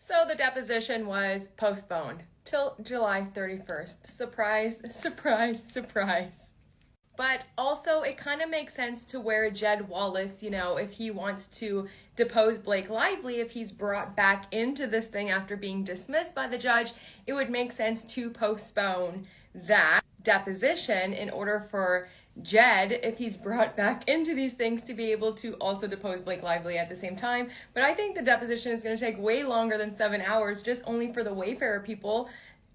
So the deposition was postponed till July 31st. Surprise, surprise, surprise. But also it kind of makes sense to where Jed Wallace, you know, if he wants to depose Blake Lively, if he's brought back into this thing after being dismissed by the judge, it would make sense to postpone that deposition in order for Jed, if he's brought back into these things, to be able to also depose Blake Lively at the same time. But I think the deposition is going to take way longer than 7 hours, just only for the Wayfarer people,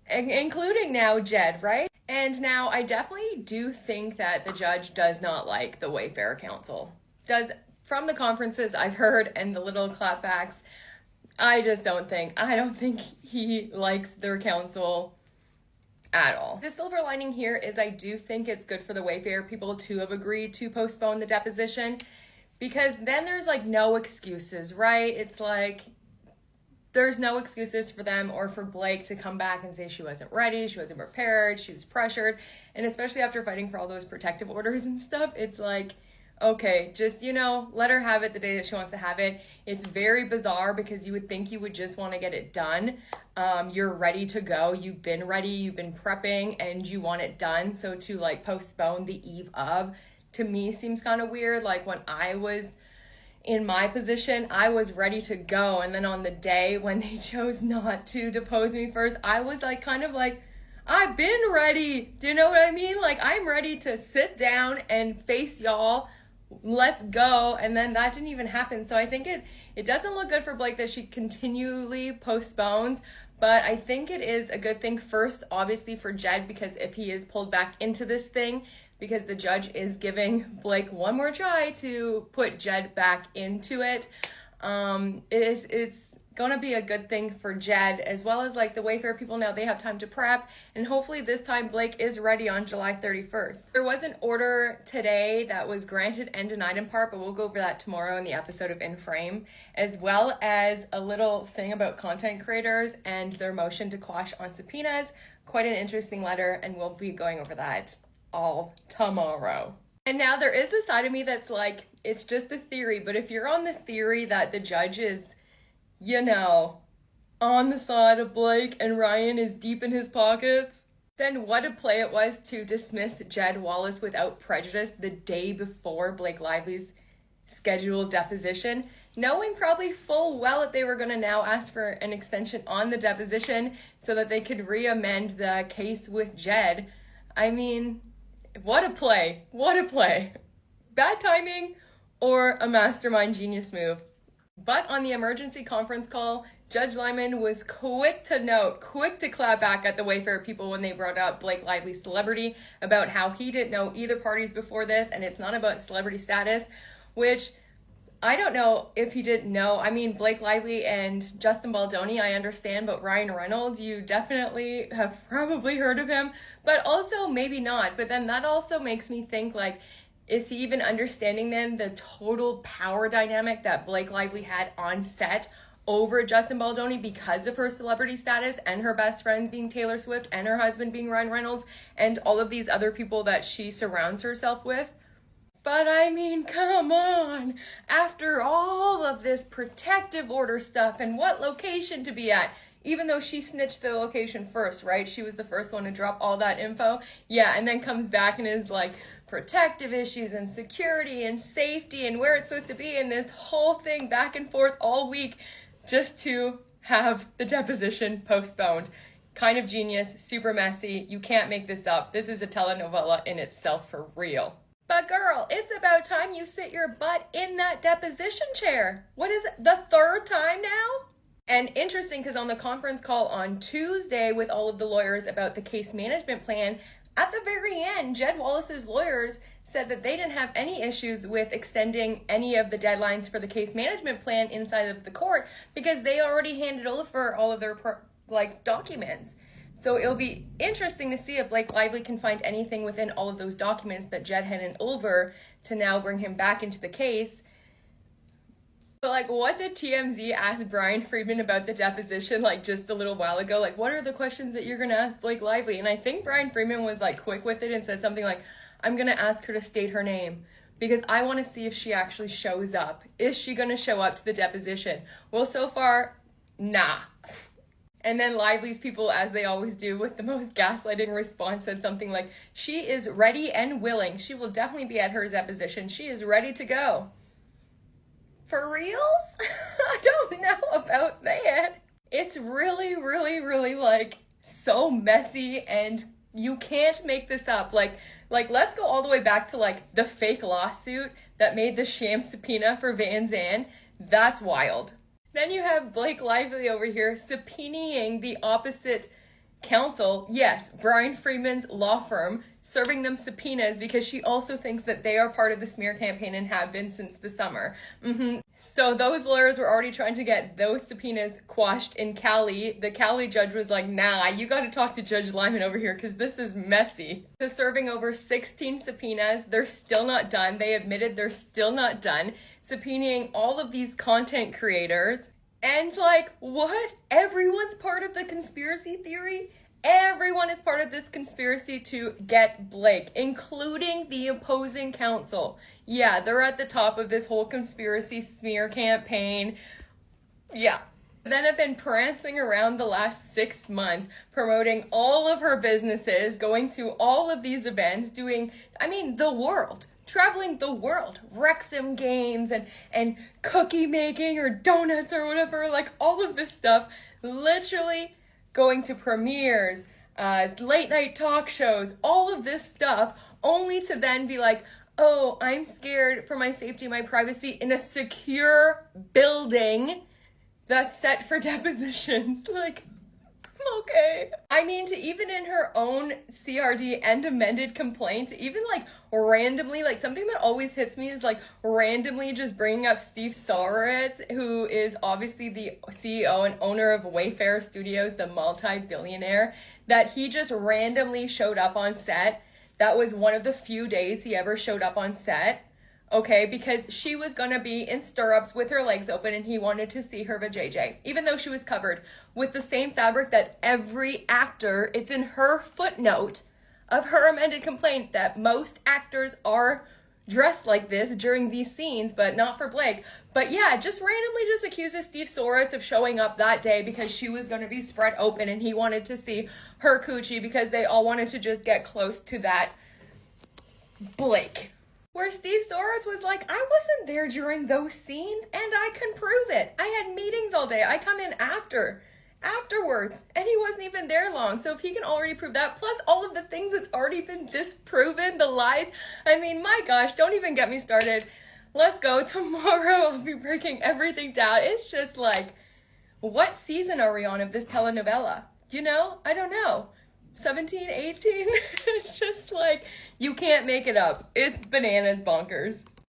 including now Jed, right? And now I definitely do think that the judge does not like the Wayfarer Council. From the conferences I've heard and the little clapbacks, I don't think he likes their council at all. The silver lining here is I do think it's good for the Wayfarer people to have agreed to postpone the deposition, because then there's like no excuses, right? It's like there's no excuses for them or for Blake to come back and say she wasn't ready, she wasn't prepared, she was pressured. And especially after fighting for all those protective orders and stuff, it's like, okay, just, you know, let her have it the day that she wants to have it. It's very bizarre because you would think you would just want to get it done. You're ready to go. You've been ready, you've been prepping, and you want it done. So to like postpone the eve of, to me, seems kind of weird. Like when I was in my position, I was ready to go. And then on the day when they chose not to depose me first, I was like, kind of like, I've been ready. Do you know what I mean? Like, I'm ready to sit down and face y'all. Let's go. And then that didn't even happen. So I think it doesn't look good for Blake that she continually postpones, but I think it is a good thing first, obviously, for Jed, because if he is pulled back into this thing, because the judge is giving Blake one more try to put Jed back into it. It's gonna be a good thing for Jed, as well as like the Wayfarer people. Now they have time to prep, and hopefully this time Blake is ready on July 31st. There was an order today that was granted and denied in part, but we'll go over that tomorrow in the episode of In Frame, as well as a little thing about content creators and their motion to quash on subpoenas. Quite an interesting letter, and we'll be going over that all tomorrow. And now there is a side of me that's like, it's just the theory, but if you're on the theory that the judge is, you know, on the side of Blake and Ryan is deep in his pockets, then what a play it was to dismiss Jed Wallace without prejudice the day before Blake Lively's scheduled deposition, knowing probably full well that they were going to now ask for an extension on the deposition so that they could re-amend the case with Jed. I mean, what a play. What a play. Bad timing or a mastermind genius move. But on the emergency conference call, Judge Lyman was quick to clap back at the Wayfarer people when they brought up Blake Lively's celebrity, about how he didn't know either parties before this, and it's not about celebrity status, which I don't know if he didn't know. I mean, Blake Lively and Justin Baldoni, I understand, but Ryan Reynolds, you definitely have probably heard of him, but also maybe not. But then that also makes me think, like, is he even understanding then the total power dynamic that Blake Lively had on set over Justin Baldoni because of her celebrity status and her best friends being Taylor Swift and her husband being Ryan Reynolds and all of these other people that she surrounds herself with? But I mean, come on, after all of this protective order stuff and what location to be at, even though she snitched the location first, right? She was the first one to drop all that info. Yeah, and then comes back and is like, protective issues and security and safety and where it's supposed to be, and this whole thing back and forth all week just to have the deposition postponed. Kind of genius, super messy. You can't make this up. This is a telenovela in itself for real. But girl, it's about time you sit your butt in that deposition chair. What is it, the third time now? And interesting, because on the conference call on Tuesday with all of the lawyers about the case management plan, at the very end, Jed Wallace's lawyers said that they didn't have any issues with extending any of the deadlines for the case management plan inside of the court because they already handed over all of their documents. So it'll be interesting to see if Blake Lively can find anything within all of those documents that Jed handed over to now bring him back into the case. But like, what did TMZ ask Brian Friedman about the deposition like just a little while ago? Like, what are the questions that you're gonna ask Blake Lively? And I think Brian Friedman was like quick with it and said something like, I'm gonna ask her to state her name because I want to see if she actually shows up. Is she gonna show up to the deposition? Well, so far, nah. And then Lively's people, as they always do, with the most gaslighting response, said something like, she is ready and willing. She will definitely be at her deposition. She is ready to go. For reals? I don't know about that. It's really, really, really, like, so messy, and you can't make this up. Like, let's go all the way back to, like, the fake lawsuit that made the sham subpoena for Van Zandt. That's wild. Then you have Blake Lively over here subpoenaing the opposite counsel, yes, Brian Freeman's law firm, serving them subpoenas because she also thinks that they are part of the smear campaign and have been since the summer. So those lawyers were already trying to get those subpoenas quashed in Cali. The Cali judge was like, nah, you got to talk to Judge Lyman over here because this is messy. So serving over 16 subpoenas, they're still not done. They admitted they're still not done. Subpoenaing all of these content creators. And like, what? Everyone's part of the conspiracy theory? Everyone is part of this conspiracy to get Blake, including the opposing counsel. Yeah, they're at the top of this whole conspiracy smear campaign. Yeah. Then have been prancing around the last 6 months, promoting all of her businesses, going to all of these events, doing, the world. Traveling the world, Wrexham games and cookie making or donuts or whatever, like all of this stuff, literally going to premieres, late night talk shows, all of this stuff, only to then be like, oh, I'm scared for my safety, my privacy in a secure building that's set for depositions. Like, okay. To even in her own CRD and amended complaint, even like randomly, like something that always hits me is like randomly just bringing up Steve Soretz, who is obviously the CEO and owner of Wayfair Studios, the multi-billionaire, that he just randomly showed up on set. That was one of the few days he ever showed up on set. Okay, because she was gonna be in stirrups with her legs open and he wanted to see her vajayjay, even though she was covered with the same fabric that every actor, it's in her footnote of her amended complaint that most actors are dressed like this during these scenes, but not for Blake. But yeah, just randomly just accuses Steve Soretz of showing up that day because she was gonna be spread open and he wanted to see her coochie because they all wanted to just get close to that Blake. Where Steve Soretz was like, I wasn't there during those scenes and I can prove it. I had meetings all day. I come in afterwards, and he wasn't even there long. So if he can already prove that, plus all of the things that's already been disproven, the lies, my gosh, don't even get me started. Let's go. Tomorrow I'll be breaking everything down. It's just like, what season are we on of this telenovela? I don't know. 17, 18? It's just like, you can't make it up. It's bananas bonkers.